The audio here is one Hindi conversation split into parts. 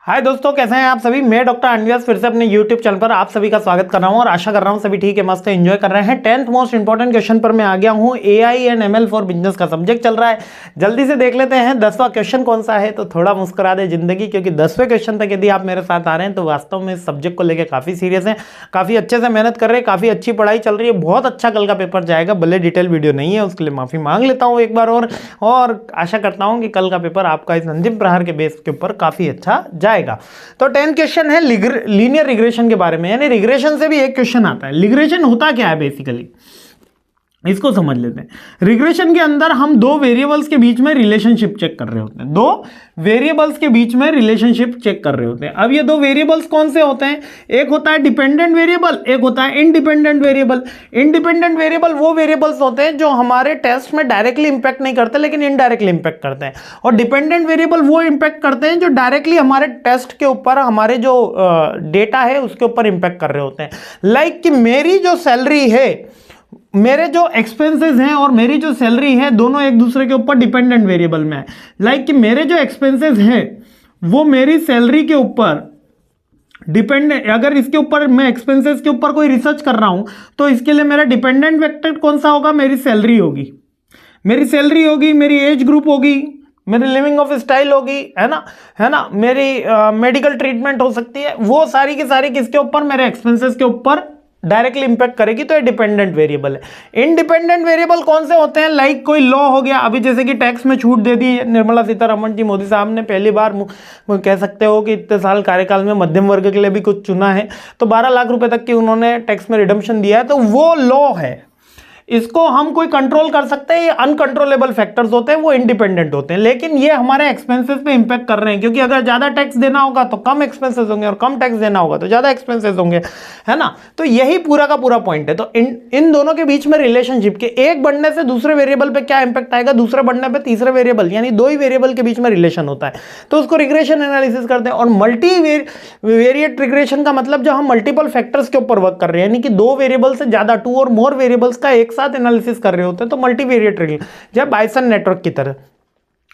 हाय दोस्तों, कैसे हैं आप सभी। मैं डॉक्टर अनव्यास फिर से अपने YouTube चैनल पर आप सभी का स्वागत कर रहा हूं और आशा कर रहा हूं सभी ठीक है, मस्त एंजॉय कर रहे हैं। 10th मोस्ट इंपॉर्टेंट क्वेश्चन पर मैं आ गया हूं। AI and ML for business का सब्जेक्ट चल रहा है। जल्दी से देख लेते हैं 10वां क्वेश्चन कौन सा है, तो थोड़ा मुस्कुरा दे जिंदगी, क्योंकि 10वें क्वेश्चन तक यदि आप मेरे साथ आ रहे हैं तो वास्तव में इस सब्जेक्ट को लेकर काफी सीरियस है, काफी अच्छे से मेहनत कर रहे हैं, काफी अच्छी पढ़ाई चल रही है। बहुत अच्छा कल का पेपर जाएगा, भले डिटेल वीडियो नहीं है, उसके लिए माफी मांग लेता हूं एक बार और आशा करता हूं कि कल का पेपर आपका इस अंतिम प्रहार के बेस के ऊपर काफी अच्छा जाएगा। तो 10 क्वेश्चन है लीनियर रिग्रेशन के बारे में, यानी रिग्रेशन से भी एक क्वेश्चन आता है। रिग्रेशन होता क्या है बेसिकली, इसको समझ लेते हैं। रिग्रेशन के अंदर हम दो वेरिएबल्स के बीच में रिलेशनशिप चेक कर रहे होते हैं। दो वेरिएबल्स के बीच में रिलेशनशिप चेक कर रहे होते हैं। अब ये दो वेरिएबल्स कौन से होते हैं, एक होता है डिपेंडेंट वेरिएबल, एक होता है इंडिपेंडेंट वेरिएबल। इंडिपेंडेंट वेरिएबल वो वेरिएबल्स होते हैं जो हमारे टेस्ट में डायरेक्टली इंपैक्ट नहीं करते लेकिन इनडायरेक्टली इंपैक्ट करते हैं, और डिपेंडेंट वेरिएबल वो इंपैक्ट करते हैं जो डायरेक्टली हमारे टेस्ट के ऊपर, हमारे जो डेटा है उसके ऊपर इंपैक्ट कर रहे होते हैं। लाइक कि मेरी जो सैलरी है, मेरे जो एक्सपेंसेस हैं और मेरी जो सैलरी है, दोनों एक दूसरे के ऊपर डिपेंडेंट वेरिएबल में है। लाइक कि मेरे जो एक्सपेंसेस हैं वो मेरी सैलरी के ऊपर डिपेंडेंट, अगर इसके ऊपर मैं एक्सपेंसेस के ऊपर कोई रिसर्च कर रहा हूं तो इसके लिए मेरा डिपेंडेंट वेक्टर कौन सा होगा, मेरी सैलरी होगी। मेरी सैलरी होगी, मेरी एज ग्रुप होगी, मेरी लिविंग ऑफ स्टाइल होगी, है ना, मेरी मेडिकल ट्रीटमेंट हो सकती है। वो सारी की सारी किसके ऊपर, मेरे एक्सपेंसेस के ऊपर डायरेक्टली इंपैक्ट करेगी, तो ये डिपेंडेंट वेरिएबल है। इंडिपेंडेंट वेरिएबल कौन से होते हैं, लाइक कोई लॉ हो गया, अभी जैसे कि टैक्स में छूट दे दी निर्मला सीतारमण जी, मोदी साहब ने पहली बार कह सकते हो कि इतने साल कार्यकाल में मध्यम वर्ग के लिए भी कुछ चुना है, तो 12 लाख रुपए तक की उन्होंने टैक्स में रिडम्पशन दिया है, तो वो लॉ है। इसको हम कोई कंट्रोल कर सकते हैं, ये अनकंट्रोलेबल फैक्टर्स होते हैं, वो इंडिपेंडेंट होते हैं, लेकिन ये हमारे एक्सपेंसेस पे इंपैक्ट कर रहे हैं, क्योंकि अगर ज्यादा टैक्स देना होगा तो कम एक्सपेंसेस होंगे और कम टैक्स देना होगा तो ज्यादा एक्सपेंसेस होंगे, है ना। तो यही पूरा का पूरा पॉइंट है। तो इन दोनों के बीच में रिलेशनशिप के एक बढ़ने से दूसरे वेरिएबल पे क्या इंपैक्ट आएगा, दूसरे बढ़ने पे तीसरे वेरिएबल, यानी दो ही वेरिएबल के बीच में रिलेशन होता है, तो उसको रिग्रेशन एनालिसिस करते हैं। और मल्टीवेरिएट रिग्रेशन का मतलब जब हम मल्टीपल फैक्टर्स के ऊपर वर्क कर रहे हैं, यानी कि दो वेरिएबल से ज्यादा, टू और मोर वेरिएबल्स का एक साथ एनालिसिस कर रहे होते हैं, तो मल्टीवेरिएट रिग्रेशन, जब बायसन नेटवर्क की तरह,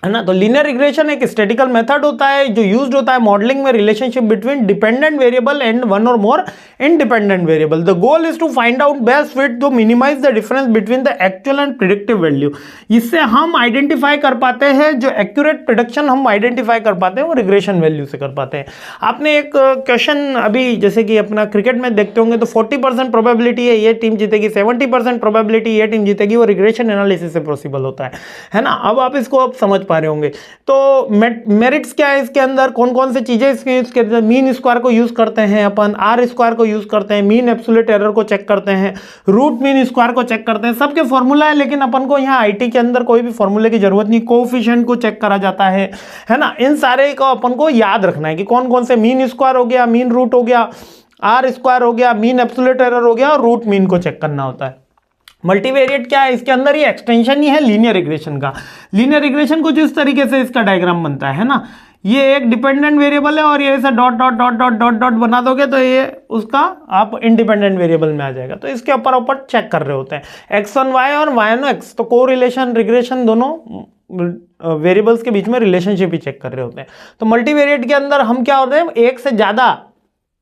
है ना। तो लीनियर रिग्रेशन एक स्टैटिकल मेथड होता है जो यूज्ड होता है मॉडलिंग में relationship between dependent variable and one और more independent variable. The goal is to find out best fit to minimise the difference between the actual and predictive value. इससे हम आइडेंटिफाई कर पाते हैं, जो एक्यूरेट प्रिडिक्शन हम आइडेंटिफाई कर पाते हैं वो रिग्रेशन वैल्यू से कर पाते हैं। आपने एक क्वेश्चन अभी जैसे कि अपना क्रिकेट में देखते होंगे तो 40% प्रोबेबिलिटी है ये टीम जीतेगी, 70% प्रोबेबिलिटी ये टीम जीतेगी, वो रिग्रेशन एनालिसिस से पॉसिबल होता है ना। अब आप इसको अब समझ पा रहे होंगे। तो मेरिट्स क्या है इसके अंदर, कौन कौन से चीजें इसके अंदर, मीन स्क्वायर को यूज करते हैं अपन, आर स्क्वायर को यूज करते हैं, मीन एब्सोल्यूट एरर को चेक करते हैं, रूट मीन स्क्वायर को चेक करते हैं। सबके फॉर्मूला है, लेकिन अपन को यहाँ आईटी के अंदर कोई भी फॉर्मूले की जरूरत नहीं, कोएफिशिएंट को चेक करा जाता है ना। इन सारे को अपन को याद रखना है कि कौन कौन से, मीन स्क्वायर हो गया, मीन रूट हो गया, आर स्क्वायर हो गया, मीन एब्सोल्यूट एरर हो गया, और रूट मीन को चेक करना होता है। मल्टीवेरिएट क्या है, इसके अंदर ये एक्सटेंशन ही है लीनियर रिग्रेशन का। लीनियर रिग्रेशन कुछ इस तरीके से इसका डायग्राम बनता है ना। ये एक डिपेंडेंट वेरिएबल है और ये ऐसा dot dot dot dot dot dot बना दोगे तो ये उसका आप इंडिपेंडेंट वेरिएबल में आ जाएगा। तो इसके ऊपर चेक कर रहे होते हैं x1 y और y1 x, तो को रिलेशन रिग्रेशन दोनों वेरिएबल्स के बीच में रिलेशनशिप ही चेक कर रहे होते हैं। तो मल्टीवेरिएट के अंदर हम क्या होते हैं, एक से ज्यादा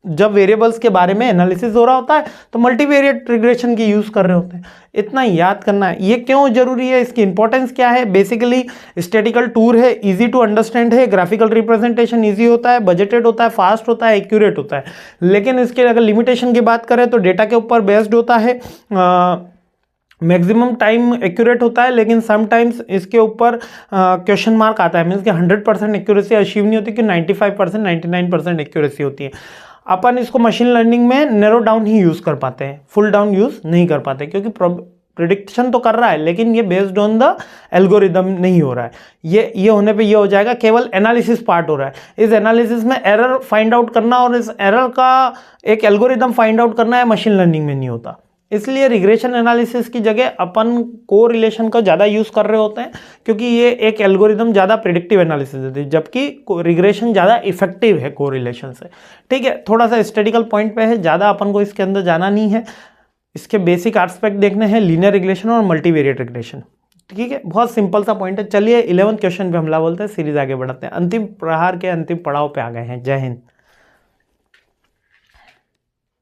जब वेरिएबल्स के बारे में एनालिसिस हो रहा होता है तो मल्टीवेरिएट रिग्रेशन की यूज कर रहे होते हैं। इतना याद करना है। ये क्यों जरूरी है, इसकी इंपॉर्टेंस क्या है। बेसिकली स्टैटिकल टूर है, इजी टू अंडरस्टैंड है, ग्राफिकल रिप्रेजेंटेशन इजी होता है, बजटेड होता है, फास्ट होता है, एक्यूरेट होता है। लेकिन इसके अगर लिमिटेशन की बात करें तो डेटा के ऊपर बेस्ड होता है, मैक्सिमम टाइम एक्यूरेट होता है, लेकिन समटाइम्स इसके ऊपर क्वेश्चन मार्क आता है, मीन्स कि 100% एक्यूरेसी अचीव नहीं होती, कि 95% 99% एक्यूरेसी होती है। अपन इसको मशीन लर्निंग में नैरो डाउन ही यूज कर पाते हैं, फुल डाउन यूज नहीं कर पाते, क्योंकि प्रिडिक्शन तो कर रहा है लेकिन ये बेस्ड ऑन द एल्गोरिदम नहीं हो रहा है। ये होने पे ये हो जाएगा, केवल एनालिसिस पार्ट हो रहा है। इस एनालिसिस में एरर फाइंड आउट करना और इस एरर का एक एल्गोरिदम फाइंड आउट करना है, मशीन लर्निंग में नहीं होता। इसलिए रिग्रेशन एनालिसिस की जगह अपन को रिलेशन का ज़्यादा यूज़ कर रहे होते हैं, क्योंकि ये एक एल्गोरिदम ज़्यादा प्रिडिक्टिव एनालिसिस देती है, जबकि रिग्रेशन ज़्यादा इफेक्टिव है को रिलेशन से। ठीक है, थोड़ा सा स्टैटिकल पॉइंट पे है, ज़्यादा अपन को इसके अंदर जाना नहीं है। इसके बेसिक एस्पेक्ट देखने हैं, लीनियर रिग्रेशन और मल्टीवेरिएट रिग्रेशन। ठीक है, बहुत सिंपल सा पॉइंट है। चलिए 11th क्वेश्चन पे हमला बोलते हैं, सीरीज आगे बढ़ाते हैं। अंतिम प्रहार के अंतिम पड़ाव पे आ गए हैं। जय हिंद।